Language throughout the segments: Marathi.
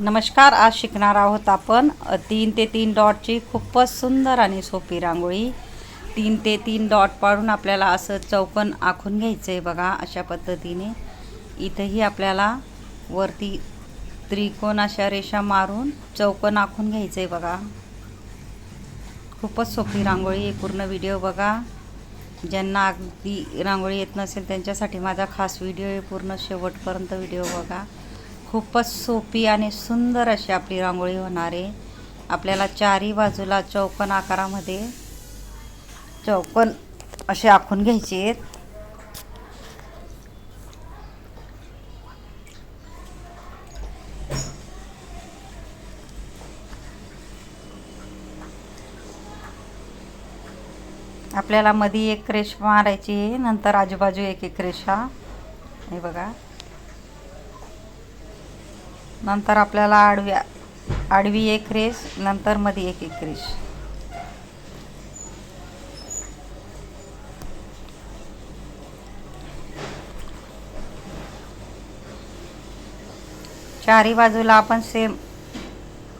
नमस्कार. आज शिकणार आहोत आपण 3 ते 3 डॉटची खूपच सुंदर आणि सोपी रांगोळी. 3 ते 3 डॉट पाडून आपल्याला असं चौकोन आखून घ्यायचं आहे बघा. अशा पद्धतीने इथंही आपल्याला वरती त्रिकोण अशा रेषा मारून चौकोन आखून घ्यायचं आहे बघा. खूपच सोपी रांगोळी आहे. पूर्ण व्हिडिओ बघा. ज्यांना अगदी रांगोळी येत नसेल त्यांच्यासाठी माझा खास व्हिडिओ आहे. पूर्ण शेवटपर्यंत व्हिडिओ बघा. खूपच सोपी आणि सुंदर अशी आपली रांगोळी होणार आहे. आपल्याला चारही बाजूला चौकोन आकारामध्ये चौकोन असे आखून घ्यायचे आहेत. आपल्याला मध्ये एक रेष मारायची आहे, नंतर आजूबाजू एक एक रेषा. हे बघा. नंतर आपल्याला आडवी एक रेष, नंतर मध्ये एक एक रेष. चारही बाजूला आपण सेम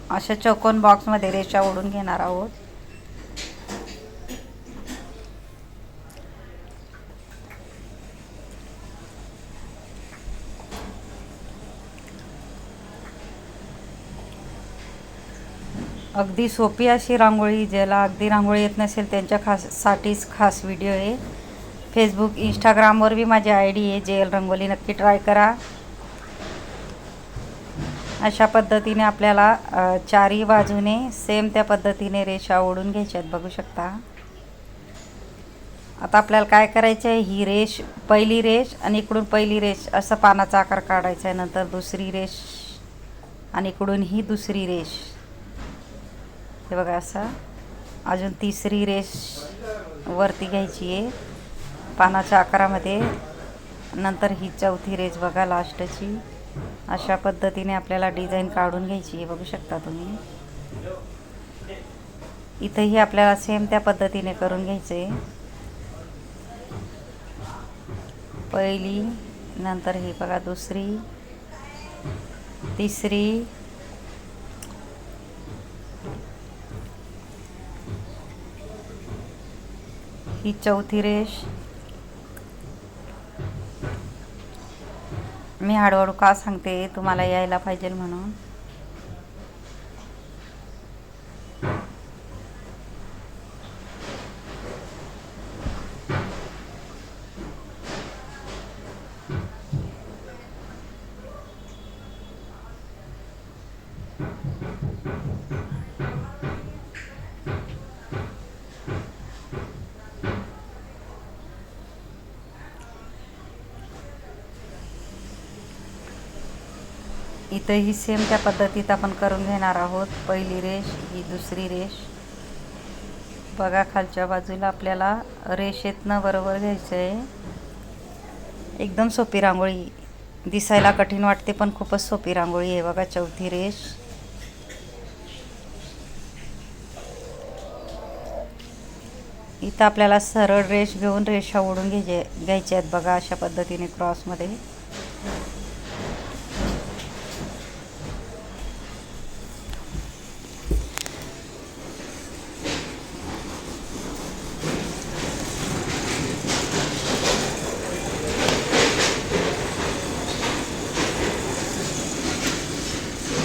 अशा चौकोन बॉक्समध्ये रेषा ओढून घेणार आहोत. अगदी सोपी अशी रांगोळी. ज्याला अगदी रांगोळी येत नसेल त्यांच्यासाठीच खास व्हिडिओ आहे. फेसबुक इंस्टाग्रामवर बी माझी ID आहे JL रंगोली. नक्की ट्राय करा. अशा पद्धतीने आपल्याला चारही बाजूने सेम त्या पद्धतीने रेषा ओढून घ्यायच्यात. बघू शकता. आता आपल्याला काय करायचं आहे, ही रेष पहिली रेष आणि इकडून पहिली रेष असं पानाचा आकार काढायचा आहे. नंतर दुसरी रेष आणि इकडून ही दुसरी रेष. हे बघा. असं अजून तिसरी रेष वरती घ्यायची आहे पानाच्या आकारामध्ये. नंतर ही चौथी रेष बघा लास्टची. अशा पद्धतीने आपल्याला डिझाईन काढून घ्यायची आहे. बघू शकता तुम्ही. इथंही आपल्याला सेम त्या पद्धतीने करून घ्यायचं आहे. पहिली, नंतर ही बघा दुसरी, तिसरी, ही चौथी रेष. मी हळूहळू का सांगते, तुम्हाला यायला पाहिजे म्हणून. इथंही सेम त्या पद्धतीत आपण करून घेणार आहोत. पहिली रेष, ही दुसरी रेष बघा. खालच्या बाजूला आपल्याला रेषेतनं बरोबर घ्यायचं आहे. एकदम सोपी रांगोळी. दिसायला कठीण वाटते पण खूपच सोपी रांगोळी आहे बघा. चौथी रेष. इथं आपल्याला सरळ रेष घेऊन रेषा ओढून घ्यायच्या आहेत बघा. अशा पद्धतीने क्रॉसमध्ये.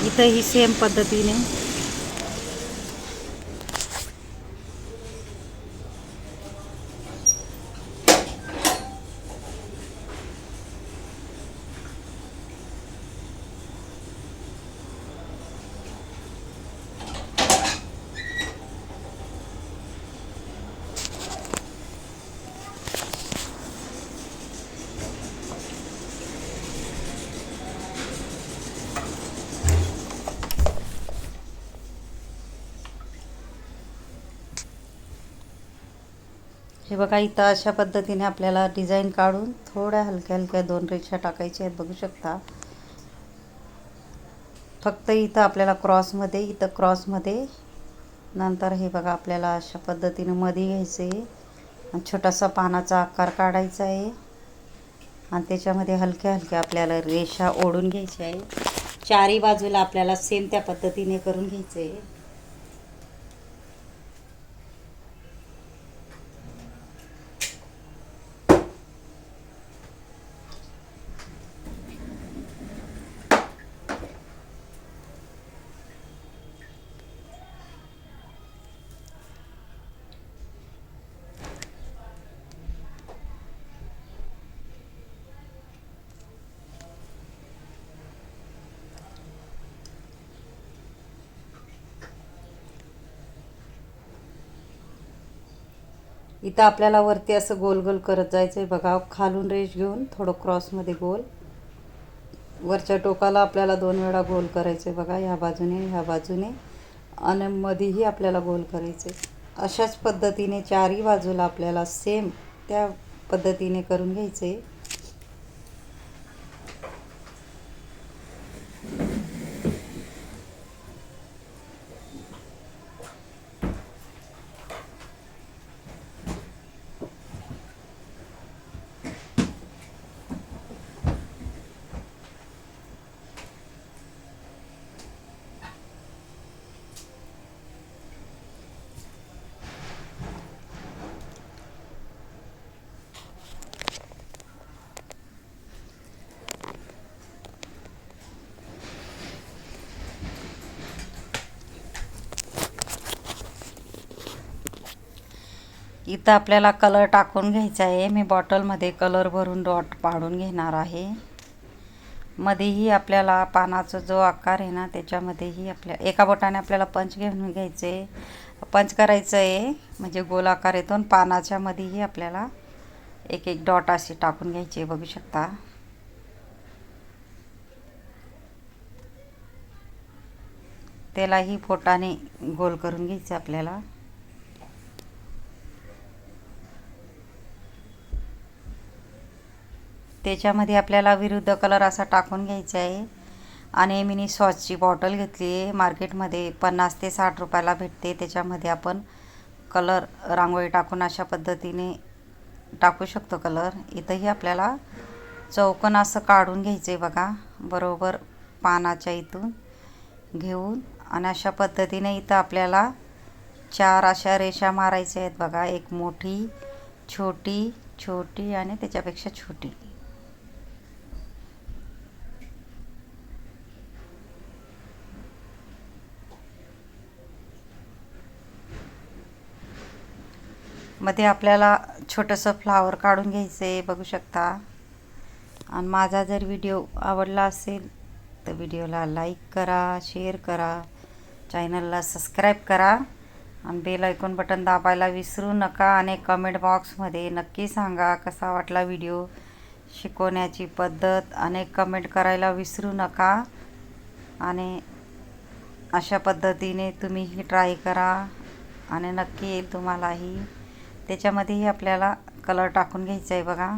इथंही सेम पद्धतीने हे बघा. इथं अशा पद्धतीने आपल्याला डिझाईन काढून थोड्या हलक्या हलक्या 2 रेषा टाकायच्या आहेत. बघू शकता. फक्त इथं आपल्याला क्रॉसमध्ये, इथं क्रॉसमध्ये. नंतर हे बघा आपल्याला अशा पद्धतीने मध्ये घ्यायचं आहे. छोटासा पानाचा आकार काढायचा आहे आणि त्याच्यामध्ये हलक्या हलक्या आपल्याला रेषा ओढून घ्यायच्या आहे. चारी बाजूला आपल्याला सेम त्या पद्धतीने करून घ्यायचं आहे. इथं आपल्याला वरती असं गोल गोल करत जायचं आहे बघा. खालून रेष घेऊन थोडं क्रॉसमध्ये गोल, वरच्या टोकाला आपल्याला 2 वेळा गोल करायचं आहे बघा, ह्या बाजूने ह्या बाजूने, आणि मध्येही आपल्याला गोल करायचे. अशाच पद्धतीने चारही बाजूला आपल्याला सेम त्या पद्धतीने करून घ्यायचे. इथं आपल्याला कलर टाकून घ्यायचा आहे. मी बॉटलमध्ये कलर भरून डॉट पाडून घेणार आहे. मध्येही आपल्याला पानाचा जो आकार आहे ना, त्याच्यामध्येही आपल्या एका बोटाने आपल्याला पंच घेऊन घ्यायचे, पंच करायचं आहे म्हणजे गोल आकार येतो. आणि पानाच्या मध्येही आपल्याला एक एक डॉट असे टाकून घ्यायचे, बघू शकता. त्यालाही बोटाने गोल करून घ्यायचं आपल्याला. त्याच्यामध्ये आपल्याला विरुद्ध कलर असा टाकून घ्यायचा आहे. आणि मिनी सॉसची बॉटल घेतली आहे, मार्केटमध्ये 50 ते 60 रुपयाला भेटते. त्याच्यामध्ये आपण कलर रांगोळी टाकून अशा पद्धतीने टाकू शकतो कलर. इथंही आपल्याला चौकोन असं काढून घ्यायचं आहे बघा, बरोबर पानाच्या इथून घेऊन. आणि अशा पद्धतीने इथं आपल्याला 4 अशा रेषा मारायच्या आहेत बघा, एक मोठी, छोटी, छोटी आणि त्याच्यापेक्षा छोटी. मध्ये आपल्याला छोटंसं फ्लावर काढून घ्यायचं आहे, बघू शकता. आणि माझा जर व्हिडिओ आवडला असेल तर व्हिडिओला लाईक करा, शेअर करा, चॅनलला सबस्क्राईब करा आणि बेल आयकॉन बटन दाबायला विसरू नका. आणि कमेंट बॉक्समध्ये नक्की सांगा कसा वाटला व्हिडिओ, शिकवण्याची पद्धत, आणि कमेंट करायला विसरू नका. आणि अशा पद्धतीने तुम्हीही ट्राय करा आणि नक्की येईल तुम्हालाही. त्याच्यामध्येही आपल्याला कलर टाकून घ्यायचा आहे बघा.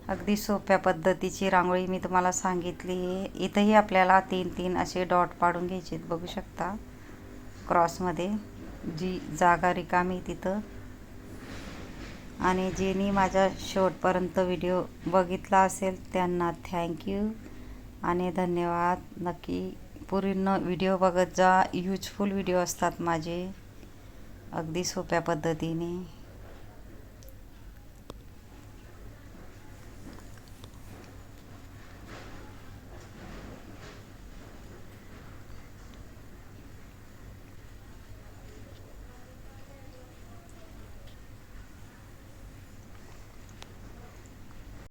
अगदी सोप्या पद्धतीची रांगोळी मी तुम्हाला सांगितली आहे. इथंही आपल्याला 3-3 असे डॉट पाडून घ्यायचे, बघू शकता, क्रॉसमध्ये जी जागा रिकामी तिथं. आणि ज्यांनी माझ्या शेवटपर्यंत व्हिडिओ बघितला असेल त्यांना थँक्यू आणि धन्यवाद. नक्की पूर्ण व्हिडिओ बघत जा, यूजफुल व्हिडिओ असतात माझे, अगदी सोप्या पद्धतीने.